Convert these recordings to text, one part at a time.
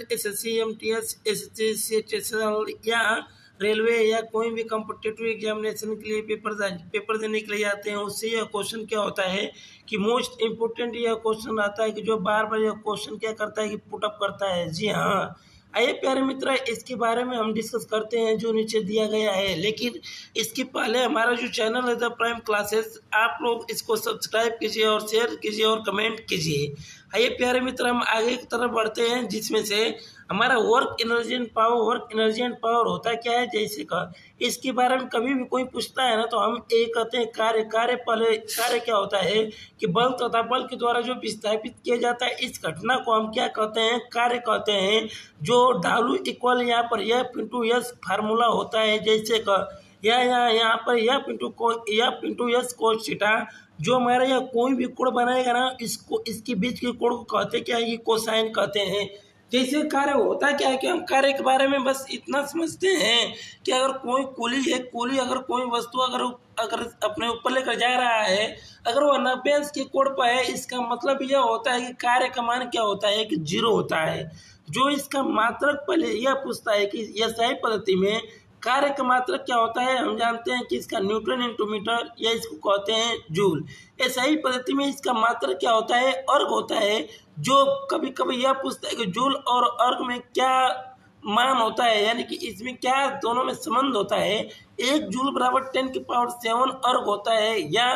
SSC, MTS, SSC, CHSL या railway या कोई भी कॉम्पिटिटिव एग्जामिनेशन के लिए पेपर देने के लिए आते हैं, उससे यह क्वेश्चन क्या होता है कि मोस्ट इम्पोर्टेंट यह क्वेश्चन आता है कि जो बार बार यह क्वेश्चन क्या करता है कि पुटअप करता है। जी हाँ, आइए प्यारे मित्र, इसके बारे में हम डिस्कस करते हैं जो नीचे दिया गया है। लेकिन इसके पहले हमारा जो चैनल है द प्राइम क्लासेस, आप लोग इसको सब्सक्राइब कीजिए और शेयर कीजिए और कमेंट कीजिए। आइए प्यारे मित्र, हम आगे की तरफ बढ़ते हैं, जिसमें से हमारा वर्क एनर्जी एंड पावर होता क्या है। जैसे का इसके बारे में कभी भी कोई पूछता है ना, तो हम एक कहते हैं कार्य पहले कार्य क्या होता है कि बल तथा बल के द्वारा जो विस्थापित किया जाता है, इस घटना को हम क्या कहते हैं, कार्य कहते हैं। जो W इक्वल यहाँ पर F/S फार्मूला होता है। जैसे का यहाँ पर F/S cos थीटा, जो हमारा यह कोई भी कोण बनाएगा ना, इसको इसके बीच के कोण को कहते क्या है, ये कोसाइन कहते हैं। जैसे कार्य होता क्या है कि हम कार्य के बारे में बस इतना समझते हैं कि अगर कोई कुली अगर कोई वस्तु अगर अपने ऊपर लेकर जा रहा है, अगर वो 90 अंश के कोण पर है, इसका मतलब यह होता है कि कार्य का मान क्या होता है कि 0 होता है। जो इसका मात्रक पहले यह पूछता है कि SI पद्धति में कार्य का मात्रक क्या होता है, हम जानते हैं कि इसका न्यूटन इंटू मीटर या इसको कहते हैं जूल। SI पद्धति में इसका मात्रक क्या होता है, अर्ग होता है। जो कभी कभी यह पूछता है कि जूल और अर्ग में क्या मान होता है, यानी कि इसमें क्या दोनों में संबंध होता है। 1 जूल बराबर 10⁻7 अर्ग होता है, या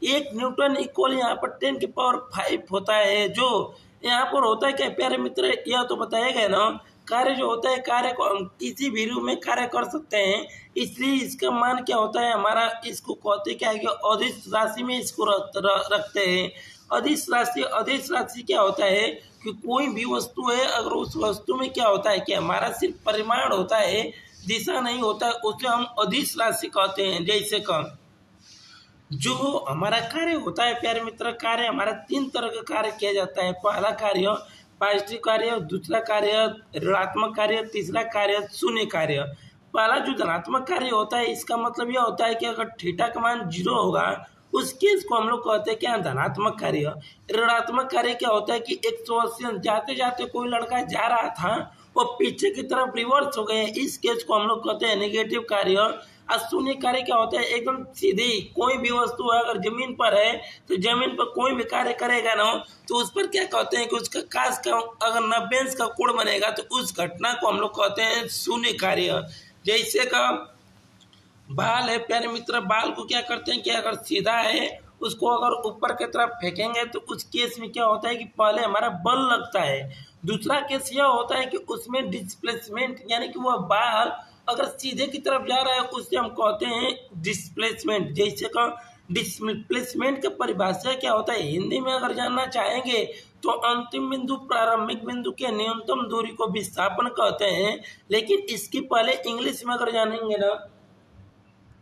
1 न्यूटन इक्वल यहाँ पर 10⁵ होता है। जो यहाँ पर होता है क्या प्यारे मित्र, यह तो बताया गया ना, कार्य जो होता है, कार्य को हम किसी भी रूप में कार्य कर सकते हैं, इसलिए इसका मान क्या होता है हमारा, इसको कहते क्या है कि अदिश राशि में इसको रखते हैं। अदिश राशि क्या होता है कि कोई भी वस्तु है, अगर उस वस्तु में क्या होता है कि हमारा सिर्फ परिमाण होता है, दिशा नहीं होता है, उसे हम अदिश राशि कहते हैं। जैसे कम जो हमारा कार्य होता है प्यारे मित्र, कार्य हमारा 3 तरह का कार्य किया जाता है। पहला कार्य पॉजिटिव कार्य, दूसरा कार्य ऋणात्मक कार्य, तीसरा कार्य शून्य कार्य। पहला जो धनात्मक कार्य होता है, इसका मतलब यह होता है कि अगर थीटा का मान 0 होगा, उस केस को हम लोग कहते हैं क्या, धनात्मक कार्य। ऋणात्मक कार्य क्या होता है कि 180 जाते जाते कोई लड़का जा रहा था, वो पीछे की तरफ रिवर्स हो गए, इस केस को हम लोग कहते हैं नेगेटिव कार्य। शून्य कार्य क्या होता है, एकदम सीधी कोई भी वस्तु अगर जमीन पर है, तो जमीन पर कोई भी कार्य करेगा ना, तो उस पर क्या कहते हैं कि उसका काश का अगर 90 अंश का कोण बनेगा, तो उस घटना को हम लोग कहते हैं शून्य कार्य। जैसे का बाल है प्यारे मित्र, बाल को क्या करते हैं कि अगर सीधा है, उसको अगर ऊपर की तरफ फेंकेंगे, तो उस केस में क्या होता है कि पहले हमारा बल लगता है। दूसरा केस यह होता है कि उसमें डिस्प्लेसमेंट, यानी कि वह बाल अगर सीधे की तरफ जा रहा है, उससे हम कहते हैं डिस्प्लेसमेंट। जैसे का डिस्प्लेसमेंट का परिभाषा क्या होता है, हिंदी में अगर जानना चाहेंगे तो अंतिम बिंदु प्रारंभिक बिंदु के न्यूनतम दूरी को विस्थापन कहते हैं। लेकिन इसके पहले इंग्लिश में अगर जानेंगे ना,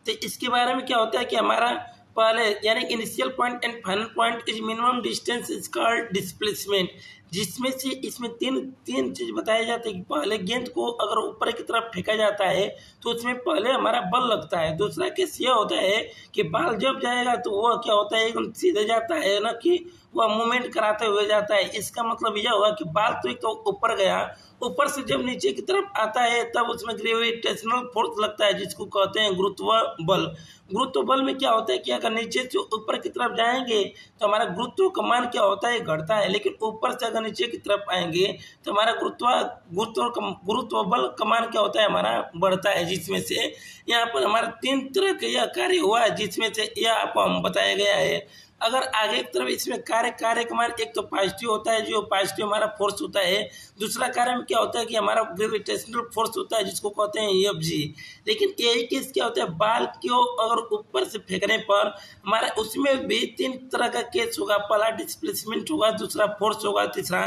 तो इसके बारे में क्या होता है कि हमारा पहले यानी initial point and final point is minimum distance is called displacement. जिसमें से इसमें तीन चीज बताया जाता है कि पहले गेंद को अगर ऊपर की तरफ फेंका जाता है, तो उसमें पहले हमारा बल लगता है। दूसरा केस यह होता है कि बाल जब जाएगा तो वह क्या होता है, एकदम सीधे जाता है, ना कि वह मूवमेंट कराते हुए जाता है। इसका मतलब यह हुआ कि बाल तो एक तो ऊपर गया, ऊपर से जब नीचे की तरफ आता है, तब उसमें ग्रेविटेशनल फोर्स लगता है, जिसको कहते हैं गुरुत्व बल। गुरुत्व बल में क्या होता है कि अगर नीचे से ऊपर की तरफ जाएंगे, तो हमारा गुरुत्व का मान क्या होता है, घटता है। लेकिन ऊपर से अगर नीचे की तरफ आएंगे, तो हमारा गुरुत्व बल का मान क्या होता है, हमारा बढ़ता है। जिसमें से यहाँ पर हमारा 3 तरह का यह कार्य हुआ है, जिसमें से यह आपको हम बताया गया है। अगर आगे की तरफ इसमें कार्य का मान एक तो पॉजिटिव होता है, जो पॉजिटिव हमारा फोर्स होता है। दूसरा कार्य में क्या होता है कि हमारा ग्रेविटेशनल फोर्स होता है, जिसको कहते हैं Fg। लेकिन यही केस क्या होता है, बाल को अगर ऊपर से फेंकने पर हमारा उसमें भी 3 तरह का केस होगा। पहला डिस्प्लेसमेंट होगा, दूसरा फोर्स होगा, तीसरा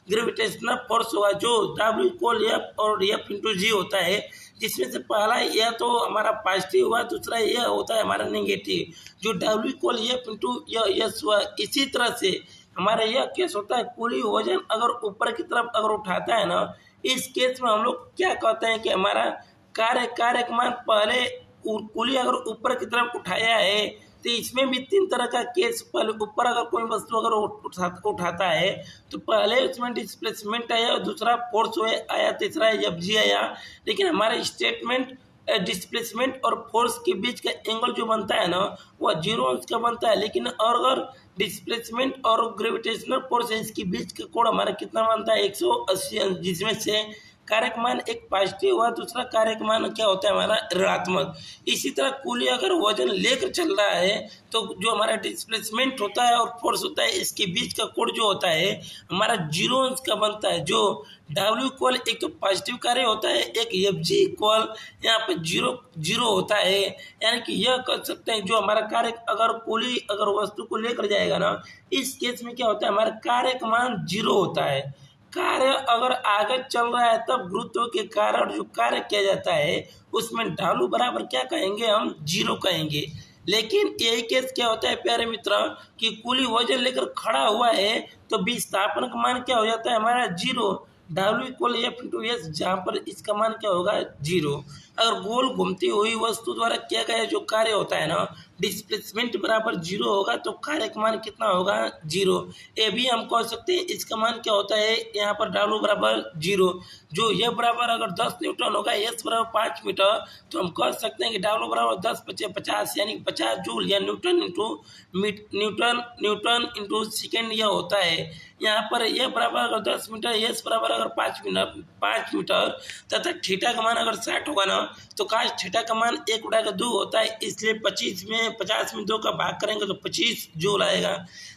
ग्रेविटेशनल फोर्स होगा, जो W=F और F×G होता है। जिसमें से पहला यह तो हमारा पॉजिटिव हुआ, दूसरा यह होता है हमारा नेगेटिव, जो W=F×S हुआ। इसी तरह से हमारा यह केस होता है, कुली वजन अगर ऊपर की तरफ अगर उठाता है ना, इस केस में हम लोग क्या कहते हैं कि हमारा कार्य का मान पहले कुली अगर ऊपर की तरफ उठाया है, तो इसमें भी 3 तरह का केस, पहले ऊपर अगर कोई वस्तु अगर उठाता है तो पहले उसमें डिस्प्लेसमेंट आया, दूसरा फोर्स आया, तीसरा एफजी आया। लेकिन हमारे स्टेटमेंट डिस्प्लेसमेंट और फोर्स के बीच का एंगल जो बनता है ना वह 0 अंश का बनता है। लेकिन और अगर डिस्प्लेसमेंट और ग्रेविटेशनल फोर्स है इसके बीच का कोण हमारा कितना बनता है 180 अंश, जिसमें से कारक मान एक पॉजिटिव हुआ, दूसरा कारक मान क्या होता है हमारा ऋणात्मक। इसी तरह कुली अगर वजन लेकर चल रहा है तो जो हमारा डिस्प्लेसमेंट होता है और फोर्स होता है इसके बीच का कोण जो होता है हमारा 0 अंश का बनता है। जो W इक्वल एक तो पॉजिटिव कार्य होता है, एक FG इक्वल यहाँ पे 0 होता है। यानी कि यह कर सकते हैं जो हमारा कार्य अगर कुली अगर वस्तु को लेकर जाएगा ना, इस केस में क्या होता है हमारा कारक मान 0 होता है। कार्य अगर आगे चल रहा है तब गुरुत्व के कारण जो कार्य किया जाता है उसमें ढालू बराबर क्या कहेंगे, हम 0 कहेंगे। लेकिन यही केस क्या होता है प्यारे मित्र कि कुली वजन लेकर खड़ा हुआ है तो विस्थापन का मान क्या हो जाता है हमारा 0, W equal F into S, जहाँ पर इसका मान क्या होगा 0। अगर गोल घूमती हुई वस्तु द्वारा किया गया जो कार्य होता है ना डिस्प्लेसमेंट बराबर 0 होगा तो कार्य का मान कितना होगा 0। ये भी हम कह सकते हैं इसका मान क्या होता है यहाँ पर W बराबर 0। जो यह बराबर अगर 10 न्यूटन होगा, एस बराबर 5 मीटर, तो हम कह सकते हैं कि W बराबर 10 × 50 यानी 50 जूल या न्यूटन इंटू सेकेंड यह होता है। यहाँ पर यह बराबर अगर 10 मीटर, एस बराबर अगर 5 मीटर तथा थीटा का मान अगर 60 होगा ना तो काश थीटा का मान 1/2 होता है, इसलिए 50 में 2 का भाग करेंगे तो 25 जूल आएगा।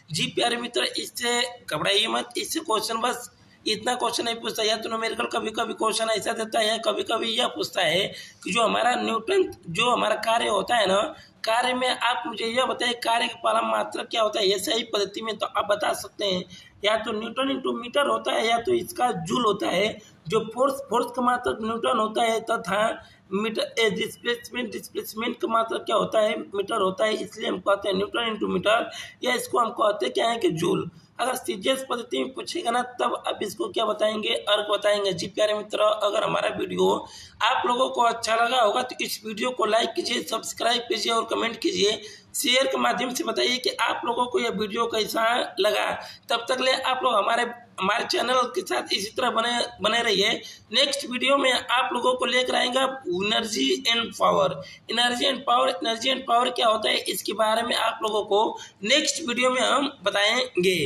जी प्यारे मित्र, इससे घबराइए मत, इससे क्वेश्चन बस इतना क्वेश्चन नहीं पूछता। या तो न्यूमेरिकल कभी कभी क्वेश्चन ऐसा देता है, कभी कभी यह पूछता है कि जो हमारा न्यूटन जो हमारा कार्य होता है ना, कार्य में आप मुझे यह बताइए कार्य का परम मात्रक क्या होता है। ये सही पद्धति में तो आप बता सकते हैं, या तो न्यूटन इंटू मीटर होता है या तो इसका जूल होता है। जो फोर्स का मात्रक न्यूटन होता है तथा मीटर डिस्प्लेसमेंट का मात्रक क्या होता है मीटर होता है, इसलिए हम कहते हैं न्यूटन इंटू मीटर, या इसको हम कहते हैं क्या है कि जूल। अगर सीजीएस पद्धति में पूछेगा ना तब आप इसको क्या बताएंगे, अर्क बताएंगे। जी प्यारे मित्र, अगर हमारा वीडियो आप लोगों को अच्छा लगा होगा तो इस वीडियो को लाइक कीजिए, सब्सक्राइब कीजिए और कमेंट कीजिए, शेयर के माध्यम से बताइए कि आप लोगों को यह वीडियो कैसा लगा। तब तक ले आप लोग हमारे चैनल के साथ इसी तरह बने रहिए। नेक्स्ट वीडियो में आप लोगों को लेकर आएंगे एनर्जी एंड पावर क्या होता है इसके बारे में आप लोगों को नेक्स्ट वीडियो में हम बताएंगे।